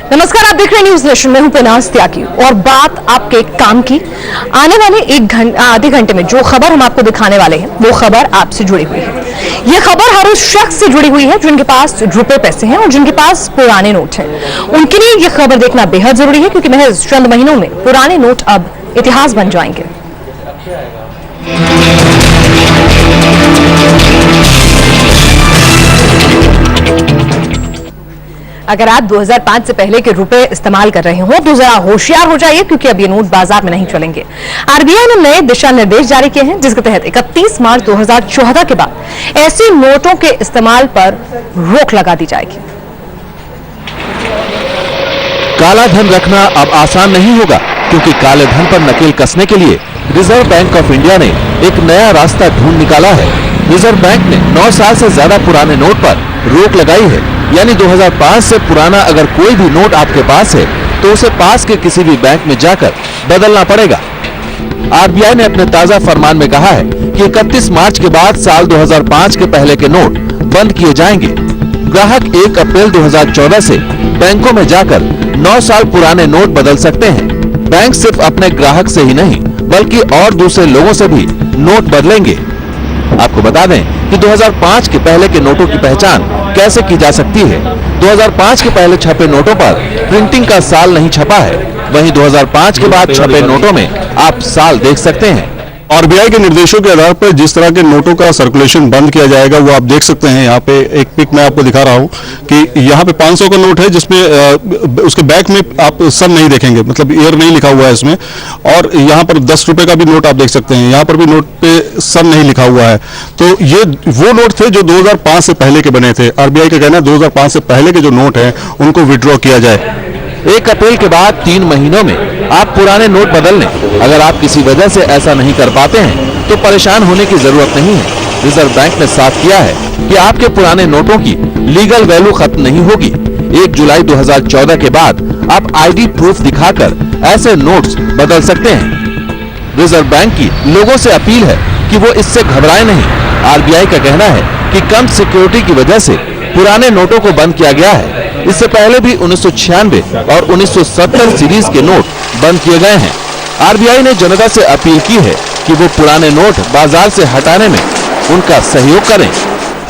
नमस्कार, आप देख रहे हैं न्यूज नेशन में हूं पनाज त्यागी और बात आपके काम की। आने वाले आधे घंटे में जो खबर हम आपको दिखाने वाले हैं वो खबर आपसे जुड़ी हुई है। ये खबर हर उस शख्स से जुड़ी हुई है जिनके पास रुपए पैसे हैं और जिनके पास पुराने नोट हैं। उनके लिए ये खबर देखना बेहद जरूरी है क्योंकि महज चंद महीनों में पुराने नोट अब इतिहास बन जाएंगे। अगर आप 2005 से पहले के रुपए इस्तेमाल कर रहे हो तो जरा होशियार हो जाइए क्योंकि अब ये नोट बाजार में नहीं चलेंगे। आरबीआई ने नए दिशा निर्देश जारी किए हैं जिसके तहत 31 मार्च 2014 के बाद ऐसे नोटों के इस्तेमाल पर रोक लगा दी जाएगी। काला धन रखना अब आसान नहीं होगा क्योंकि काले धन पर नकेल कसने के लिए रिजर्व बैंक ऑफ इंडिया ने एक नया रास्ता ढूंढ निकाला है। रिजर्व बैंक ने 9 साल से ज्यादा पुराने नोट पर रोक लगाई है, यानी 2005 से पुराना अगर कोई भी नोट आपके पास है तो उसे पास के किसी भी बैंक में जाकर बदलना पड़ेगा। आरबीआई ने अपने ताजा फरमान में कहा है कि 31 मार्च के बाद साल 2005 के पहले के नोट बंद किए जाएंगे। ग्राहक 1 अप्रैल 2014 से बैंकों में जाकर 9 साल पुराने नोट बदल सकते हैं। बैंक सिर्फ अपने ग्राहक से ही नहीं बल्कि और दूसरे लोगों से भी नोट बदलेंगे। आपको बता दें कि 2005 के पहले के नोटों की पहचान कैसे की जा सकती है। 2005 के पहले छपे नोटों पर प्रिंटिंग का साल नहीं छपा है, वहीं 2005 के बाद छपे नोटों में आप साल देख सकते हैं। आरबीआई के निर्देशों के आधार पर जिस तरह के नोटों का सर्कुलेशन बंद किया जाएगा वो आप देख सकते हैं। यहाँ पे एक पिक मैं आपको दिखा रहा हूँ कि यहाँ पे 500 का नोट है जिसमें उसके बैक में आप सन नहीं देखेंगे, मतलब ईयर नहीं लिखा हुआ है इसमें। और यहाँ पर 10 रुपए का भी नोट आप देख सकते हैं, यहाँ पर भी नोट पे सन नहीं लिखा हुआ है। तो ये वो नोट थे जो 2005 से पहले के बने थे। आरबीआई का कहना है 2005 से पहले के जो नोट है उनको विड्रॉ किया जाए। 1 अप्रैल के बाद 3 महीनों में आप पुराने नोट बदल लें। अगर आप किसी वजह से ऐसा नहीं कर पाते हैं तो परेशान होने की जरूरत नहीं है। रिजर्व बैंक ने साफ किया है कि आपके पुराने नोटों की लीगल वैल्यू खत्म नहीं होगी। 1 जुलाई 2014 के बाद आप आईडी प्रूफ दिखाकर ऐसे नोट्स बदल सकते हैं। रिजर्व बैंक की लोगों से अपील है कि वो इससे घबराए नहीं। आरबीआई का कहना है कि कम सिक्योरिटी की वजह से पुराने नोटों को बंद किया गया है। इससे पहले भी 1996 और 1970 सीरीज के नोट बंद किए गए हैं। आरबीआई ने जनता से अपील की है कि वो पुराने नोट बाजार से हटाने में उनका सहयोग करें।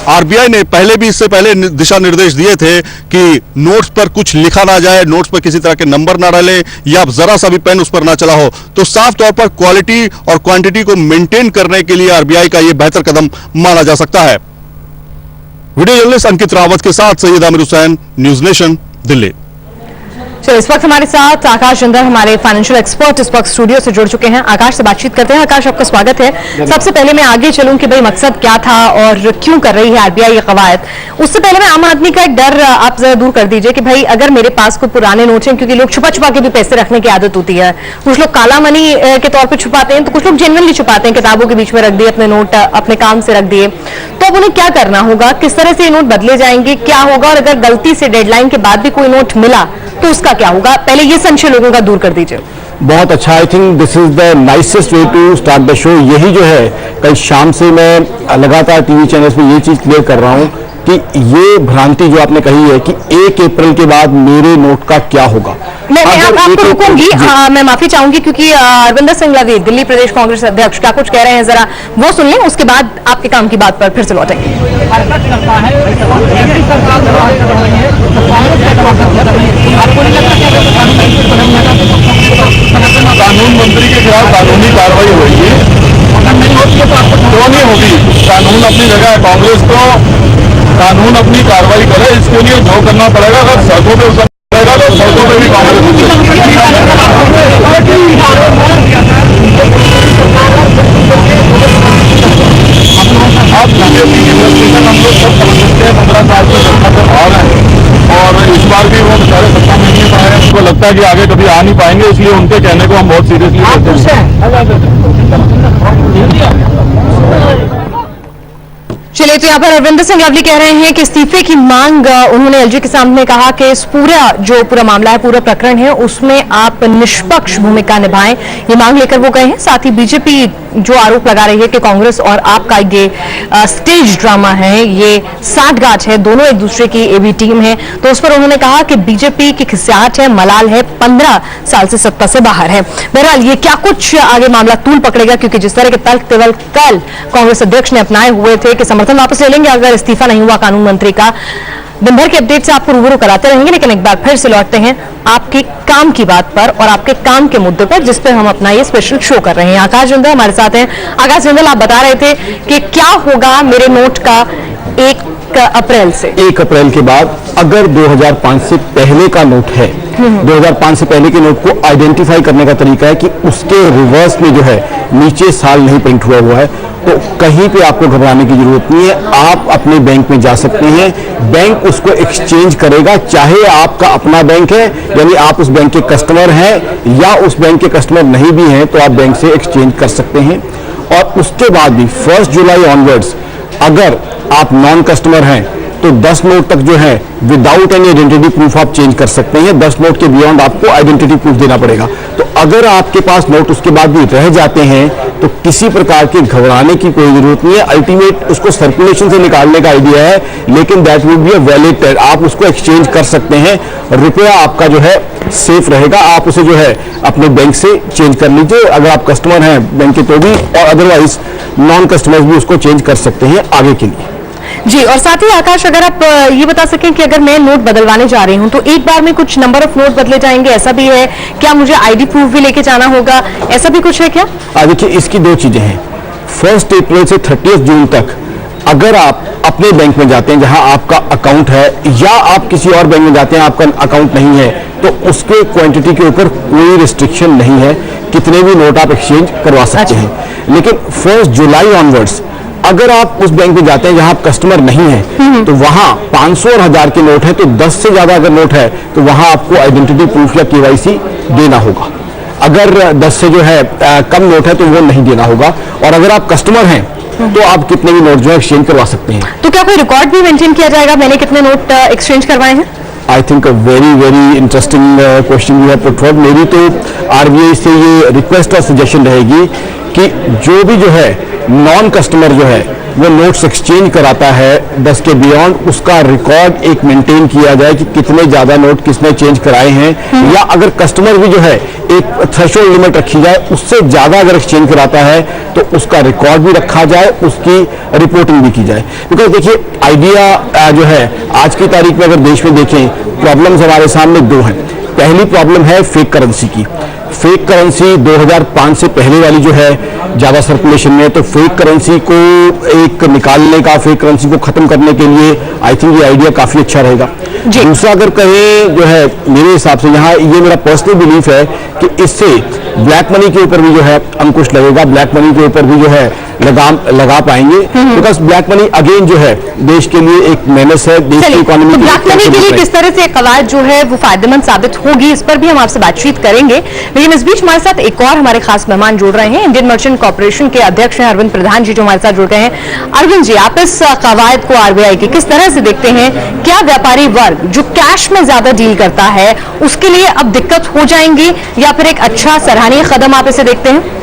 आरबीआई ने पहले भी इससे पहले दिशा निर्देश दिए थे कि नोट्स पर कुछ लिखा ना जाए, नोट्स पर किसी तरह के नंबर ना डालें या जरा सा भी पेन उस पर ना चला हो। तो साफ तौर पर क्वालिटी और क्वांटिटी को मेंटेन करने के लिए आरबीआई का यह बेहतर कदम माना जा सकता है। वीडियो जर्नलिस्ट अंकित रावत के साथ सैयद आमिर हुसैन, न्यूज नेशन, दिल्ली। चलिए, इस वक्त हमारे साथ आकाश चंद्र, हमारे फाइनेंशियल एक्सपर्ट इस वक्त स्टूडियो से जुड़ चुके हैं। आकाश से बातचीत करते हैं। आकाश, आपका स्वागत है। सबसे पहले मैं आगे चलूं कि भाई मकसद क्या था और क्यों कर रही है आरबीआई ये कवायद। उससे पहले मैं आम आदमी का एक डर आप जरा दूर कर दीजिए कि भाई अगर मेरे पास कोई पुराने नोट हैं, क्योंकि लोग छुपा छुपा के भी पैसे रखने की आदत होती है। कुछ लोग काला मनी के तौर पर छुपाते हैं तो कुछ लोग जेन्युइनली छुपाते हैं, किताबों के बीच में रख दिए अपने नोट, अपने काम से रख दिए। तो अब उन्हें क्या करना होगा, किस तरह से ये नोट बदले जाएंगे, क्या होगा, और अगर गलती से डेडलाइन के बाद भी कोई नोट मिला तो उसका क्या होगा? पहले ये संशय लोगों का दूर कर दीजिए। बहुत अच्छा, I think this is the nicest way to start the show. यही जो है, कल शाम से मैं लगातार टीवी चैनल्स पे ये चीज क्लियर कर रहा हूँ कि ये भ्रांति जो आपने कही है कि 1 अप्रैल के बाद मेरे नोट का क्या होगा। मैं आपको रुकूंगी, मैं माफी चाहूंगी क्योंकि अरविंदर सिंघवी, दिल्ली प्रदेश कांग्रेस अध्यक्ष, क्या कुछ कह रहे हैं जरा वो सुन लें, उसके बाद आपके काम की बात पर फिर से लौटेंगे। कानून मंत्री के खिलाफ कानूनी कार्रवाई होगी, क्यों नहीं होगी? कानून अपनी जगह है, कांग्रेस को कानून अपनी कार्रवाई करे, इसके लिए जो करना पड़ेगा। अगर सड़कों पे उतरेगा तो सड़कों पे भी कांग्रेस आप बीजेपी की इन्वेस्टिगेशन हम लोग सब समझ सकते हैं। 15 साल से सत्ता पर आ रहे हैं और इस बार भी वो बेचारे सत्ता में नहीं पाए। उनको लगता है कि आगे कभी आ नहीं पाएंगे, इसलिए उनके कहने को हम बहुत सीरियसली लेते हैं। चलिए, तो यहाँ पर अरविंदर सिंह लवली कह रहे हैं कि इस्तीफे की मांग उन्होंने एलजी के सामने कहा कि इस पूरा मामला है, पूरा प्रकरण है, उसमें आप निष्पक्ष भूमिका निभाएं, ये मांग लेकर वो गए हैं। साथ ही बीजेपी जो आरोप लगा रही है कि कांग्रेस और आपका ये स्टेज ड्रामा है, ये साठगांठ है, दोनों एक दूसरे की एबी टीम है, तो उस पर उन्होंने कहा कि बीजेपी की खिस्साहट है, मलाल है, 15 साल से सत्ता से बाहर है। बहरहाल ये क्या कुछ आगे मामला तूल पकड़ेगा, क्योंकि जिस तरह के तल्ख तिवल कल कांग्रेस अध्यक्ष ने अपनाए हुए थे कि समर्थन वापस ले लेंगे अगर इस्तीफा नहीं हुआ कानून मंत्री का, दिन भर के अपडेट से आपको रूबरू कराते रहेंगे। लेकिन एक बार फिर से लौटते हैं आपके काम की बात पर और आपके काम के मुद्दे पर, जिस पर हम अपना ये स्पेशल शो कर रहे हैं। आकाश जिंदल हमारे साथ हैं। आकाश जिंदल, आप बता रहे थे कि क्या होगा मेरे नोट का 1 अप्रैल से। 1 अप्रैल के बाद अगर 2005 से पहले का नोट है, 2005 से पहले के नोट को आइडेंटिफाई करने का तरीका है कि उसके रिवर्स में जो है नीचे साल नहीं प्रिंट हुआ है, तो कहीं पे आपको घबराने की जरूरत नहीं है। आप अपने बैंक में जा सकते हैं, बैंक उसको एक्सचेंज करेगा, चाहे आपका अपना बैंक है यानी आप उस बैंक के कस्टमर हैं या उस बैंक के कस्टमर नहीं भी हैं, तो आप बैंक से एक्सचेंज कर सकते हैं। और उसके बाद भी 1 जुलाई ऑनवर्ड्स अगर आप नॉन कस्टमर हैं तो 10 नोट तक जो है विदाउट एनी आइडेंटिटी प्रूफ आप चेंज कर सकते हैं। 10 नोट के बियॉन्ड आपको आइडेंटिटी प्रूफ देना पड़ेगा। तो अगर आपके पास नोट उसके बाद भी रह जाते हैं तो किसी प्रकार के घबराने की कोई जरूरत नहीं है। अल्टीमेट उसको सर्कुलेशन से निकालने का आइडिया है, लेकिन that would be a valid Ted. आप उसको एक्सचेंज कर सकते हैं, रुपया आपका जो है सेफ रहेगा। आप उसे जो है अपने बैंक से चेंज कर लीजिए, अगर आप कस्टमर हैं बैंक के तो भी, और अदरवाइज नॉन कस्टमर्स भी उसको चेंज कर सकते हैं आगे के लिए। जी, और साथ ही आकाश, अगर आप ये बता सकें कि अगर मैं नोट बदलवाने जा रही हूं तो एक बार में कुछ नंबर ऑफ नोट बदले जाएंगे, ऐसा भी है क्या? मुझे आईडी प्रूफ भी लेके जाना होगा, ऐसा भी कुछ है क्या? देखिए, इसकी 2 चीजें हैं। 1 अप्रैल से 30 जून तक अगर आप अपने बैंक में जाते हैं जहां आपका अकाउंट है, या आप किसी और बैंक में जाते हैं आपका अकाउंट नहीं है, तो उसके क्वांटिटी के ऊपर कोई रिस्ट्रिक्शन नहीं है, कितने भी नोट आप एक्सचेंज करवा सकते हैं। लेकिन 1 जुलाई ऑनवर्ड्स अगर आप उस बैंक में जाते हैं जहां आप कस्टमर नहीं है, तो वहां 500 और 1000 के नोट है, तो 10 से ज्यादा अगर नोट है तो वहां आपको आइडेंटिटी प्रूफ या केवाईसी देना होगा। अगर 10 से जो है कम नोट है तो वो नहीं देना होगा। और अगर आप कस्टमर हैं तो आप कितने भी नोट जो है एक्सचेंज करवा सकते हैं। तो क्या कोई रिकॉर्ड भी मेंटेन किया जाएगा, मैंने कितने नोट एक्सचेंज करवाए हैं? I think a very interesting question you have put forward. मेरी तो आरबीआई से ये रिक्वेस्ट और सजेशन रहेगी कि जो भी जो है नॉन कस्टमर जो है वो नोट्स एक्सचेंज कराता है 10 के बियॉन्ड, उसका रिकॉर्ड एक मेंटेन किया जाए कि कितने ज्यादा नोट किसने चेंज कराए हैं, या अगर कस्टमर भी जो है एक थ्रेशोल्ड लिमिट रखी जाए, उससे ज्यादा अगर एक्सचेंज कराता है तो उसका रिकॉर्ड भी रखा जाए, उसकी रिपोर्टिंग भी की जाए। बिकॉज देखिए, आइडिया जो है आज की तारीख में अगर देश में देखें, प्रॉब्लम्स हमारे सामने 2 हैं। पहली प्रॉब्लम है फेक करेंसी की। फेक करेंसी 2005 से पहले वाली जो है ज्यादा सर्कुलेशन में, तो फेक करेंसी को एक निकालने का, फेक करेंसी को खत्म करने के लिए आई थिंक ये आइडिया काफी अच्छा रहेगा। दूसरा अगर कहें जो है, मेरे हिसाब से यहाँ ये मेरा पर्सनल बिलीफ है कि इससे ब्लैक मनी के ऊपर भी जो है अंकुश लगेगा, ब्लैक मनी के ऊपर भी जो है लगाम लगा पाएंगे, बिकॉज ब्लैक मनी अगेन जो है देश के लिए एक मेनस है, देश की इकोनॉमी तो ब्लैक मनी के लिए किस तरह से कवायद जो है वो फायदेमंद साबित होगी, इस पर भी हम आपसे बातचीत करेंगे। लेकिन इस बीच हमारे साथ एक और हमारे खास मेहमान जुड़ रहे हैं, इंडियन मर्चेंट कॉर्पोरेशन के अध्यक्ष हैं अरविंद प्रधान जी, जो हमारे साथ जुड़ गए हैं। अरविंद जी, आप इस कवायद को आरबीआई की किस तरह से देखते हैं? क्या व्यापारी वर्ग जो कैश में ज्यादा डील करता है उसके लिए अब दिक्कत हो जाएंगी, या फिर एक अच्छा सराहनीय कदम आप इसे देखते हैं?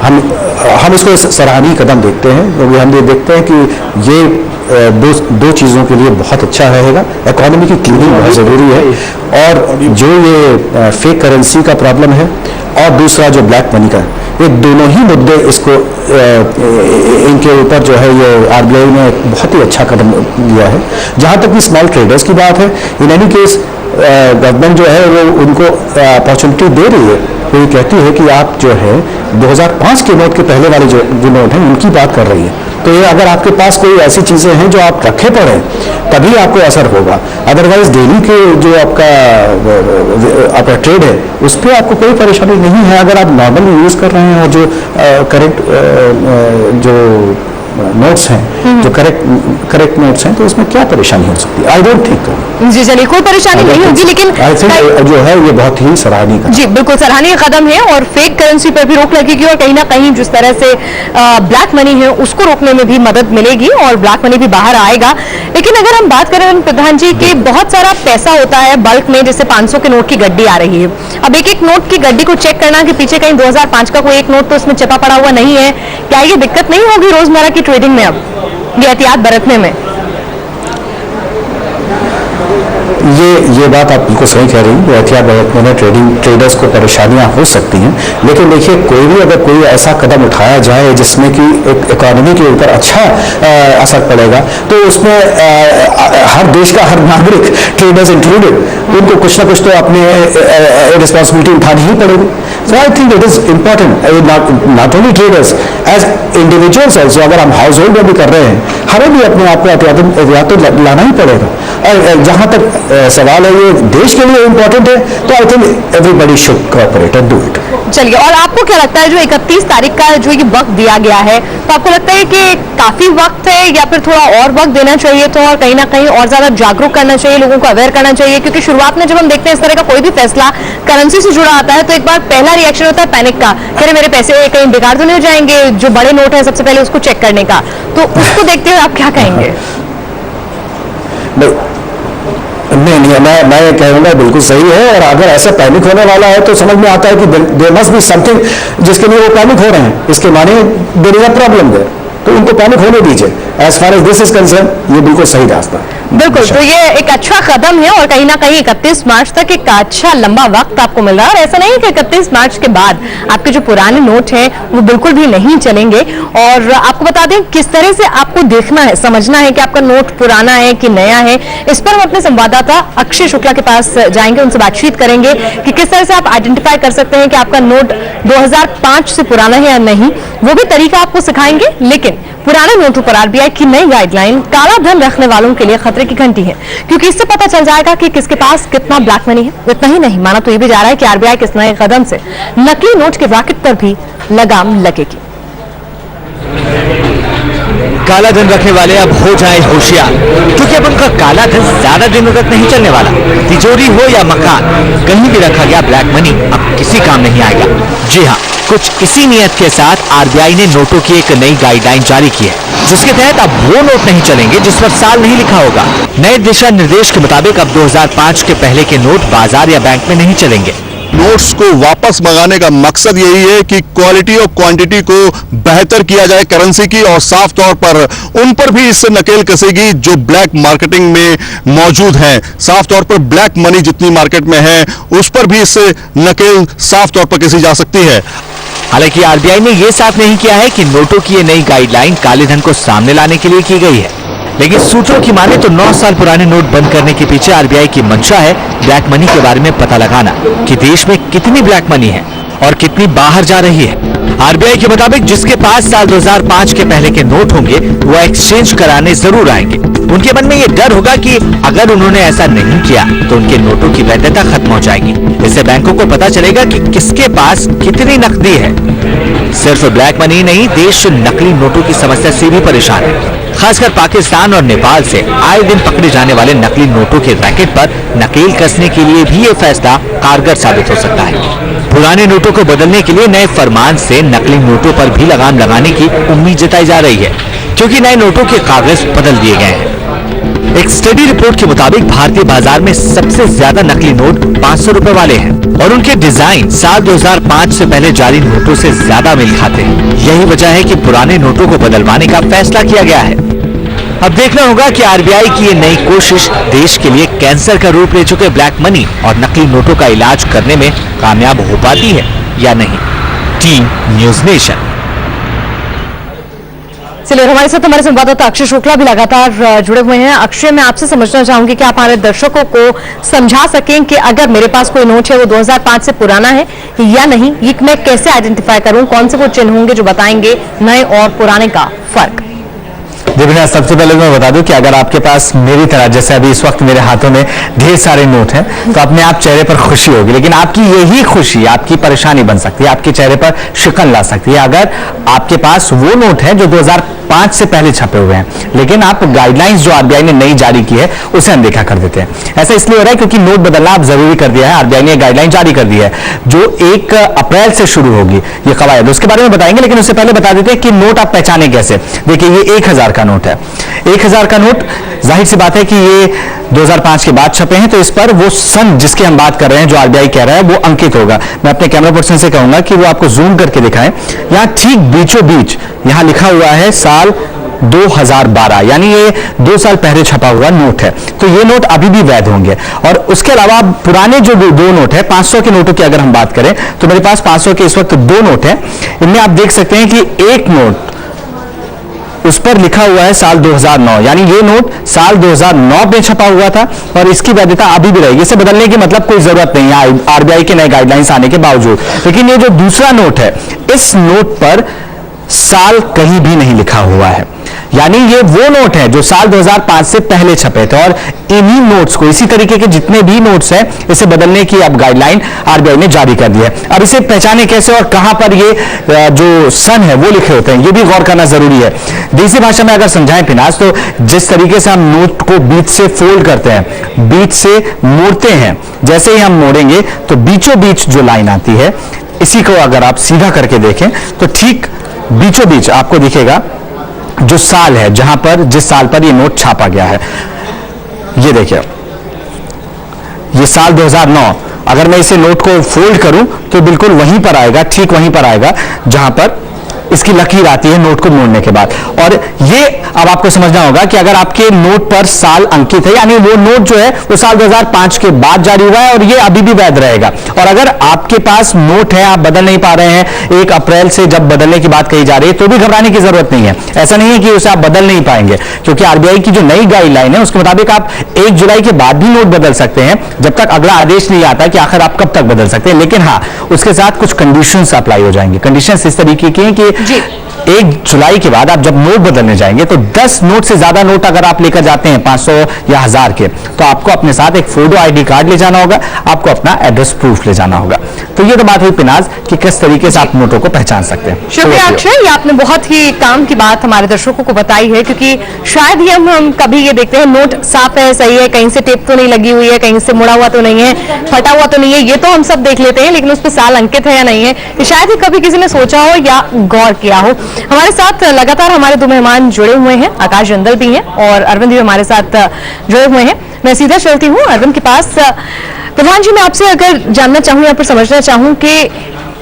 हम इसको सराहनीय कदम देखते हैं, क्योंकि हम ये देखते हैं कि ये दो चीज़ों के लिए बहुत अच्छा रहेगा। इकोनॉमी की क्लीनिंग बहुत ज़रूरी है, और जो ये फेक करेंसी का प्रॉब्लम है और दूसरा जो ब्लैक मनी का, ये दोनों ही मुद्दे इसको इनके ऊपर जो है ये आरबीआई ने बहुत ही अच्छा कदम लिया है। जहाँ तक कि स्मॉल ट्रेडर्स की बात है, इन एनी केस गवर्नमेंट जो है वो उनको अपॉर्चुनिटी दे रही है। वो ये कहती है कि आप जो है 2005 के नोट के पहले वाले जो नोट हैं उनकी बात कर रही है, तो ये अगर आपके पास कोई ऐसी चीज़ें हैं जो आप रखे पड़े तभी आपको असर होगा। अदरवाइज डेली के जो आपका ट्रेड है उस पर आपको कोई परेशानी नहीं है। अगर आप नॉर्मली यूज़ कर रहे हैं और जो करेंट जो नोट्स हैं, जो करेक्ट नोट्स हैं, तो इसमें क्या परेशानी हो सकती है? I don't think. जी चलिए, कोई परेशानी नहीं होगी, लेकिन आई थिंक जो है ये बहुत ही सराहनीय कदम। जी बिल्कुल सराहनीय कदम है और फेक करेंसी पर भी रोक लगेगी और कहीं ना कहीं जिस तरह से ब्लैक मनी है उसको रोकने में भी मदद मिलेगी और ब्लैक मनी भी बाहर आएगा। लेकिन अगर हम बात करें प्रधान जी कि बहुत सारा पैसा होता है बल्क में, जैसे 500 के नोट की गड्डी आ रही है, अब एक एक नोट की गड्डी को चेक करना कि पीछे कहीं 2005 का कोई एक नोट तो इसमें छिपा पड़ा हुआ नहीं है, क्या ये दिक्कत नहीं होगी रोजमर्रा की ट्रेडिंग में अब ये एहतियात बरतने में? ये बात आप बिल्कुल सही कह रही हैं। एहतियात बरतने में ट्रेडर्स को परेशानियां हो सकती हैं, लेकिन देखिए अगर कोई ऐसा कदम उठाया जाए जिसमें कि एक इकोनॉमी के ऊपर अच्छा असर पड़ेगा, तो उसमें हर देश का हर नागरिक, ट्रेडर्स इंक्लूडेड, उनको कुछ ना कुछ तो अपने रिस्पॉन्सिबिलिटी उठानी ही पड़ेगी। So I think it is important not only traders, as individuals also. अगर हम हाउस होल्ड में भी कर रहे हैं, हमें भी अपने आप को एहतियात तो लाना ही पड़ेगा। और जहां तक सवाल है ये देश के लिए इम्पोर्टेंट है, तो I think everybody should cooperate and do it. चलिए, और आपको क्या लगता है जो 31 तारीख का जो ये वक्त दिया गया है, तो आपको लगता है कि काफी वक्त है या फिर थोड़ा और वक्त देना चाहिए था और कहीं ना कहीं और ज्यादा जागरूक करना चाहिए, लोगों को अवेयर करना चाहिए? क्योंकि शुरुआत में जब हम देखते हैं इस तरह का कोई भी फैसला करेंसी से जुड़ा आता है तो एक बार पहला रिएक्शन होता है पैनिक का, अरे मेरे पैसे कहीं बेकार तो नहीं हो जाएंगे, जो बड़े नोट है सबसे पहले उसको चेक करने का, तो उसको देखते हुए आप क्या कहेंगे? नहीं, मैं कहूँगा बिल्कुल सही है। और अगर ऐसा पैनिक होने वाला है तो समझ में आता है कि देयर मस्ट बी समथिंग जिसके लिए वो पैनिक हो रहे हैं, इसके माने there is a problem there, तो उनको पैनिक होने दीजिए। As far as this is concern, ये बिल्कुल सही रास्ता है। बिल्कुल, तो ये एक अच्छा कदम है और कहीं ना कहीं 31 मार्च तक एक अच्छा लंबा वक्त आपको मिल रहा है। और ऐसा नहीं कि 31 मार्च के बाद आपके जो पुराने नोट हैं वो बिल्कुल भी नहीं चलेंगे। और आपको बता दें किस तरह से आपको देखना है, समझना है कि आपका नोट पुराना है कि नया है, इस पर हम अपने संवाददाता अक्षय शुक्ला के पास जाएंगे, उनसे बातचीत करेंगे कि किस तरह से आप आइडेंटिफाई कर सकते हैं कि आपका नोट 2005 से पुराना है या नहीं। वो भी तरीका आपको सिखाएंगे, लेकिन पुराने नोटों पर आरबीआई की नई गाइडलाइन काला धन रखने वालों के लिए खतरे की घंटी है, क्योंकि इससे पता चल जाएगा कि किसके पास कितना ब्लैक मनी है। इतना ही नहीं, माना तो ये भी जा रहा है कि आरबीआई के इस नए कदम से नकली नोट के रैकेट पर भी लगाम लगेगी। काला धन रखने वाले अब हो जाएं होशियार, क्योंकि अब उनका काला धन ज्यादा दिनों तक नहीं चलने वाला। तिजोरी हो या मकान, कहीं भी रखा गया ब्लैक मनी अब किसी काम नहीं आएगा। जी हाँ, कुछ इसी नियत के साथ आरबीआई ने नोटों की एक नई गाइडलाइन जारी की है, जिसके तहत अब वो नोट नहीं चलेंगे जिस पर साल नहीं लिखा होगा। नए दिशा निर्देश के मुताबिक अब 2005 के पहले के नोट बाजार या बैंक में नहीं चलेंगे। नोट्स को वापस मंगाने का मकसद यही है कि क्वालिटी और क्वांटिटी को बेहतर किया जाए करेंसी की, और साफ तौर पर उन पर भी इससे नकेल कसेगी जो ब्लैक मार्केटिंग में मौजूद हैं। साफ तौर पर ब्लैक मनी जितनी मार्केट में है उस पर भी इससे नकेल साफ तौर पर कसी जा सकती है। हालांकि आरबीआई ने यह साफ नहीं किया है कि नोटों की ये नई गाइडलाइन काले धन को सामने लाने के लिए की गई है, लेकिन सूत्रों की माने तो 9 साल पुराने नोट बंद करने के पीछे आरबीआई की मंशा है ब्लैक मनी के बारे में पता लगाना कि देश में कितनी ब्लैक मनी है और कितनी बाहर जा रही है। आरबीआई के मुताबिक जिसके पास साल 2005 के पहले के नोट होंगे वो एक्सचेंज कराने जरूर आएंगे। उनके मन में ये डर होगा कि अगर उन्होंने ऐसा नहीं किया तो उनके नोटों की वैधता खत्म हो जाएगी। इससे बैंकों को पता चलेगा कि किसके पास कितनी नकदी है। सिर्फ ब्लैक मनी नहीं, देश नकली नोटों की समस्या से भी परेशान है। खासकर पाकिस्तान और नेपाल से आए दिन पकड़े जाने वाले नकली नोटों के रैकेट पर नकेल कसने के लिए भी ये फैसला कारगर साबित हो सकता है। पुराने नोटों को बदलने के लिए नए फरमान से नकली नोटों पर भी लगाम लगाने की उम्मीद जताई जा रही है, क्योंकि नए नोटों के कागज बदल दिए गए हैं। एक स्टडी रिपोर्ट के मुताबिक भारतीय बाजार में सबसे ज्यादा नकली नोट 500 रुपए वाले हैं और उनके डिजाइन साल 2005 से पहले जारी नोटों से ज्यादा मेल खाते हैं। यही वजह है कि पुराने नोटों को बदलवाने का फैसला किया गया है। अब देखना होगा कि आरबीआई की ये नई कोशिश देश के लिए कैंसर का रूप ले चुके ब्लैक मनी और नकली नोटों का इलाज करने में कामयाब हो पाती है या नहीं। Team news nation. चलिए, हमारे साथ हमारे संवाददाता अक्षय शुक्ला भी लगातार जुड़े हुए हैं। अक्षय, मैं आपसे समझना चाहूंगी कि आप हमारे दर्शकों को समझा सकें कि अगर मेरे पास कोई नोट है वो 2005 से पुराना है या नहीं, ये मैं कैसे आइडेंटिफाई करूं, कौन से वो चिन्ह होंगे जो बताएंगे नए और पुराने का फर्क? देवना, सबसे पहले मैं बता दूं कि अगर आपके पास मेरी तरह जैसे अभी इस वक्त मेरे हाथों में ढेर सारे नोट हैं तो अपने आप चेहरे पर खुशी होगी, लेकिन आपकी यही खुशी आपकी परेशानी बन सकती है, आपके चेहरे पर शिकन ला सकती है। अगर आपके पास वो नोट है जो 2005 2005 से पहले छपे हुए हैं, लेकिन आप गाइडलाइंस जो आरबीआई ने नई जारी की है उसे अनदेखा कर देते हैं। ऐसा इसलिए हो रहा है क्योंकि नोट बदलना आप जरूरी कर दिया है, आरबीआई ने गाइडलाइन जारी कर दी है जो 1 अप्रैल से शुरू होगी ये कवायद, उसके बारे में बताएंगे। लेकिन उससे पहले बता देते हैं कि नोट आप पहचाने कैसे। देखिए ये 1000 का नोट है। 1000 का नोट जाहिर सी बात है कि ये 2005 के बाद छपे हैं, तो इस पर वो सन जिसकी हम बात कर रहे हैं, जो आरबीआई कह रहा है, वो अंकित होगा। मैं अपने कैमरा पर्सन से कहूंगा कि वो आपको जूम करके दिखाएं। यहां ठीक बीचों बीच यहां लिखा हुआ है साल 2012, यानी ये 2 साल पहले छपा हुआ नोट है, तो ये नोट अभी भी वैध होंगे। और उसके अलावा पुराने जो 2 नोट है, 500 के नोटों की अगर हम बात करें तो मेरे पास 500 के इस वक्त 2 नोट है। इनमें आप देख सकते हैं कि एक नोट उस पर लिखा हुआ है साल 2009, यानी ये नोट साल 2009 में छपा हुआ था और इसकी वैधता अभी भी रहेगी। इसे बदलने की मतलब कोई जरूरत नहीं है आरबीआई के नए गाइडलाइंस आने के बावजूद। लेकिन ये जो दूसरा नोट है, इस नोट पर साल कहीं भी नहीं लिखा हुआ है, यानी ये वो नोट है जो साल 2005 से पहले छपे थे। और इन्हीं नोट्स को, इसी तरीके के जितने भी नोट्स हैं, इसे बदलने की अब गाइडलाइन आरबीआई ने जारी कर दी है। अब इसे पहचाने कैसे और कहां पर ये जो सन है वो लिखे होते हैं, ये भी गौर करना जरूरी है। देसी भाषा में अगर समझाएं फिनास, तो जिस तरीके से हम नोट को बीच से फोल्ड करते हैं, बीच से मोड़ते हैं, जैसे ही हम मोड़ेंगे तो बीचों बीच जो लाइन आती है, इसी को अगर आप सीधा करके देखें तो ठीक बीचों बीच आपको दिखेगा जो साल है, जहां पर जिस साल पर ये नोट छापा गया है। ये देखिए, ये साल 2009, अगर मैं इसे नोट को फोल्ड करूं तो बिल्कुल वहीं पर आएगा, ठीक वहीं पर आएगा जहां पर इसकी लकीर आती है नोट को मोड़ने के बाद। और ये अब आपको समझना होगा कि अगर आपके नोट पर साल अंकित है, यानी वो नोट जो है वो साल 2005 के बाद जारी हुआ है और ये अभी भी वैध रहेगा। और अगर आपके पास नोट है, आप बदल नहीं पा रहे हैं, 1 अप्रैल से जब बदलने की बात कही जा रही है, तो भी घबराने की जरूरत नहीं है। ऐसा नहीं है कि उसे आप बदल नहीं पाएंगे, क्योंकि आरबीआई की जो नई गाइडलाइन है उसके मुताबिक आप 1 जुलाई के बाद भी नोट बदल सकते हैं, जब तक अगला आदेश नहीं आता कि आखिर आप कब तक बदल सकते हैं। लेकिन हाँ, उसके साथ कुछ कंडीशंस अप्लाई हो जाएंगे। कंडीशंस इस तरीके की हैं कि 1 जुलाई के बाद आप जब नोट बदलने जाएंगे तो 10 नोट से ज्यादा नोट अगर आप लेकर जाते हैं, 500 या 1000 के, तो आपको अपने साथ एक फोटो आईडी कार्ड ले जाना होगा, आपको अपना एड्रेस प्रूफ ले जाना होगा। तो ये तो बात हुई पिनाज कि किस तरीके से आप नोटों को पहचान सकते हैं। शुक्रिया अक्षय, ये आपने बहुत ही काम की बात हमारे दर्शकों को बताई है, क्योंकि शायद ही हम कभी ये देखते हैं नोट साफ है, सही है, कहीं से टेप तो नहीं लगी हुई है, कहीं से मुड़ा हुआ तो नहीं है, फटा हुआ तो नहीं है, ये तो हम सब देख लेते हैं, लेकिन उस पर साल अंकित है या नहीं है, ये शायद ही कभी किसी ने सोचा हो या गौर किया हो। हमारे साथ लगातार हमारे 2 मेहमान जुड़े हुए हैं, आकाश जिंदल भी हैं और अरविंद भी हमारे साथ जुड़े हुए हैं। मैं सीधा चलती हूँ अरविंद के पास। प्रधान जी, मैं आपसे अगर जानना चाहूँ या फिर समझना चाहूँ कि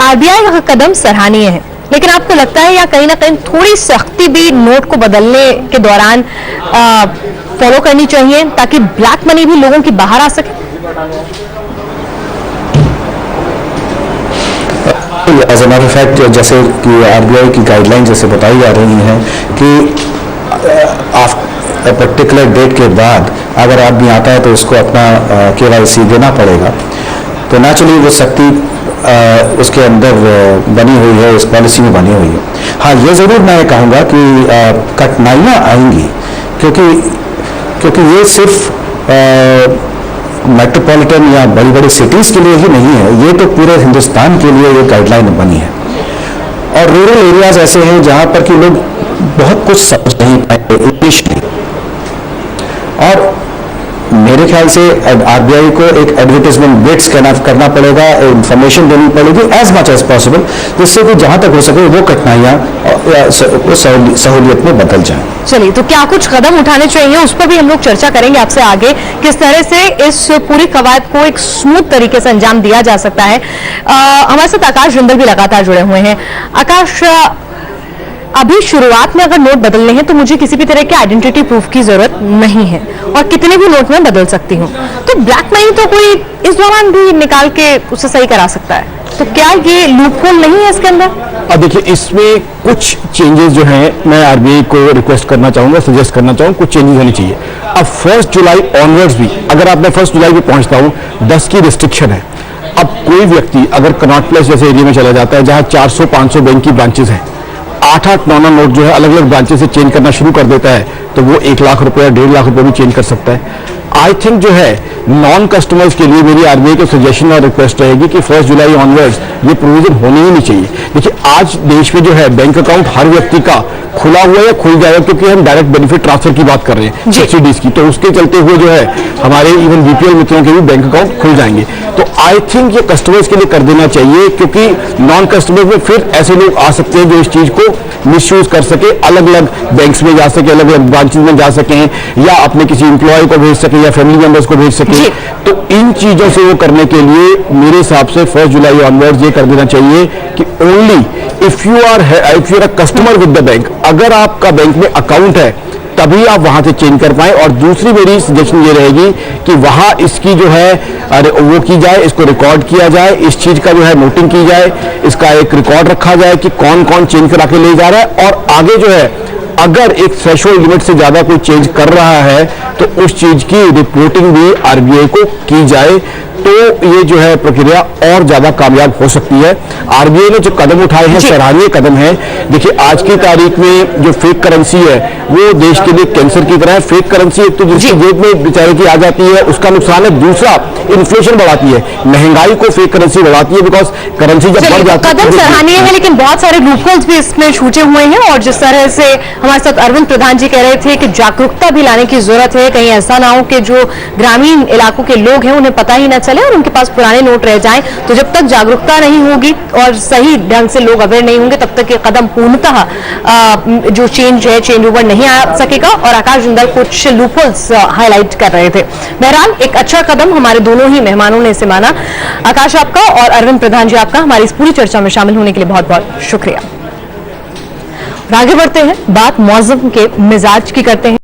आरबीआई का कदम सराहनीय है, लेकिन आपको लगता है या कहीं ना कहीं थोड़ी सख्ती भी नोट को बदलने के दौरान फॉलो करनी चाहिए ताकि ब्लैक मनी भी लोगों की बाहर आ सके? As a matter of fact, जैसे कि आरबीआई की गाइडलाइन जैसे बताई जा रही हैं कि पर्टिकुलर डेट के बाद अगर आदमी आता है तो उसको अपना KYC देना पड़ेगा, तो नेचुरली वो सख्ती उसके अंदर बनी हुई है, इस पॉलिसी में बनी हुई है। हाँ, ये ज़रूर मैं कहूँगा कि कठिनाइयाँ आएंगी, क्योंकि ये सिर्फ मेट्रोपॉलिटन या बड़ी बड़ी सिटीज़ के लिए ही नहीं है, ये तो पूरे हिंदुस्तान के लिए ये गाइडलाइन बनी है। और रूरल एरियाज ऐसे हैं जहाँ पर कि लोग बहुत कुछ समझ नहीं पाएंगे इनिशियली, और मेरे ख्याल से आरबीआई को एक एडवर्टाइजमेंट बिट्स करना पड़ेगा, इंफॉर्मेशन देनी पड़ेगी एज मच एज पॉसिबल, जिससे कि जहां तक हो सके वो कठिनाइयां सहूलियत में बदल जाएं। चलिए, तो क्या कुछ कदम उठाने चाहिए, उस पर भी हम लोग चर्चा करेंगे आपसे आगे, किस तरह से इस पूरी कवायद को एक स्मूथ तरीके से अंजाम दिया जा सकता है। हमारे साथ आकाश जिंदल भी लगातार जुड़े हुए हैं। आकाश, अभी शुरुआत में अगर नोट बदलने हैं तो मुझे किसी भी तरह के आइडेंटिटी प्रूफ की जरूरत नहीं है और कितने भी नोट में बदल सकती हूँ, तो ब्लैक मनी तो कोई इस दौरान भी निकाल के उसे सही करा सकता है, तो क्या ये लूपहोल नहीं है इसके अंदर? अब देखिए, इसमें कुछ चेंजेस जो हैं मैं आरबीआई को रिक्वेस्ट करना चाहूंगा, सजेस्ट करना चाहूँगा, कुछ चेंजेस होनी चाहिए। अब 1 जुलाई ऑनवर्ड्स भी अगर आप मैं 1 जुलाई पे पहुंचता हूँ, 10 की रिस्ट्रिक्शन है। अब कोई व्यक्ति अगर कनॉट प्लेस जैसे एरिया में चला जाता है जहाँ 400-500 बैंक की ब्रांचेस हैं, 8-8, 9-9 नोट जो है अलग अलग ब्रांचेस से चेंज करना शुरू कर देता है, तो वो 1 लाख रुपए, 1.5 लाख रुपए भी चेंज कर सकता है। आई थिंक जो है नॉन कस्टमर्स के लिए मेरी आरबीआई को सजेशन और रिक्वेस्ट रहेगी कि 1 जुलाई ऑनवर्ड्स ये प्रोविजन होनी ही नहीं चाहिए। देखिए, आज देश में जो है बैंक अकाउंट हर व्यक्ति का खुला हुआ है या खुल जाएगा, क्योंकि हम डायरेक्ट बेनिफिट ट्रांसफर की बात कर रहे हैं सब्सिडीज की, तो उसके चलते हुए जो है हमारे इवन बीपीएल मित्रों के भी बैंक अकाउंट खुल जाएंगे। तो आई थिंक ये कस्टमर्स के लिए कर देना चाहिए, क्योंकि नॉन कस्टमर्स में फिर ऐसे लोग आ सकते हैं जो इस चीज को मिसयूज कर सके, अलग अलग बैंक्स में जा सके, अलग अलग ब्रांचेस में जा सकें, या अपने किसी एम्प्लॉय को भेज सके या फैमिली मेंबर्स को भेज सके। तो इन चीजों से वो करने के लिए मेरे हिसाब से 1 जुलाई ऑनवर्ड्स ये कर देना चाहिए कि only if you are a customer with the bank, अगर आपका बैंक में अकाउंट है तभी आप वहां से चेंज कर पाए। और दूसरी मेरी सजेशन ये रहेगी कि वहां इसकी जो है वो की जाए, इसको रिकॉर्ड किया जाए, इस चीज का जो है नोटिंग की जाए, इसका एक रिकॉर्ड रखा जाए कि कौन कौन चेंज करा के ले जा रहा है, और आगे जो है अगर एक थ्रेशोल्ड लिमिट से ज्यादा कोई चेंज कर रहा है तो उस चीज की रिपोर्टिंग भी आरबीआई को की जाए, तो ये जो है प्रक्रिया और ज्यादा कामयाब हो सकती है। आरबीआई ने जो कदम उठाए हैं सराहनीय कदम है। देखिए आज की तारीख में जो फेक करेंसी है वो देश के लिए कैंसर की तरह है। फेक करेंसी एक तो जिसकी जेब में बेचारे की आ जाती है उसका नुकसान है, दूसरा इन्फ्लेशन बढ़ाती है, महंगाई को फेक करेंसी बढ़ाती है, बिकॉज करेंसी जब बढ़ जाती है। कदम सराहनीय है, लेकिन बहुत सारे लूपहोल्स भी इसमें छूटे हुए हैं, और जिस तरह से हमारे साथ अरविंद प्रधान जी कह रहे थे कि जागरूकता भी लाने की जरूरत है, कहीं ऐसा ना हो कि जो ग्रामीण इलाकों के लोग हैं उन्हें पता ही ना चले और उनके पास पुराने नोट रह जाएं। तो जब तक जागरूकता नहीं होगी और सही ढंग से लोग अवेयर नहीं होंगे तब तक ये कदम पूर्णतः जो चेंज है, चेंज ओवर नहीं आ सकेगा। और आकाश जिंदल कुछ लूपहोल्स हाईलाइट कर रहे थे। बहरहाल एक अच्छा कदम हमारे दोनों ही मेहमानों ने इसे माना। आकाश आपका और अरविंद प्रधान जी आपका हमारी इस पूरी चर्चा में शामिल होने के लिए बहुत बहुत शुक्रिया। आगे बढ़ते हैं, बात मौसम के मिजाज की करते हैं।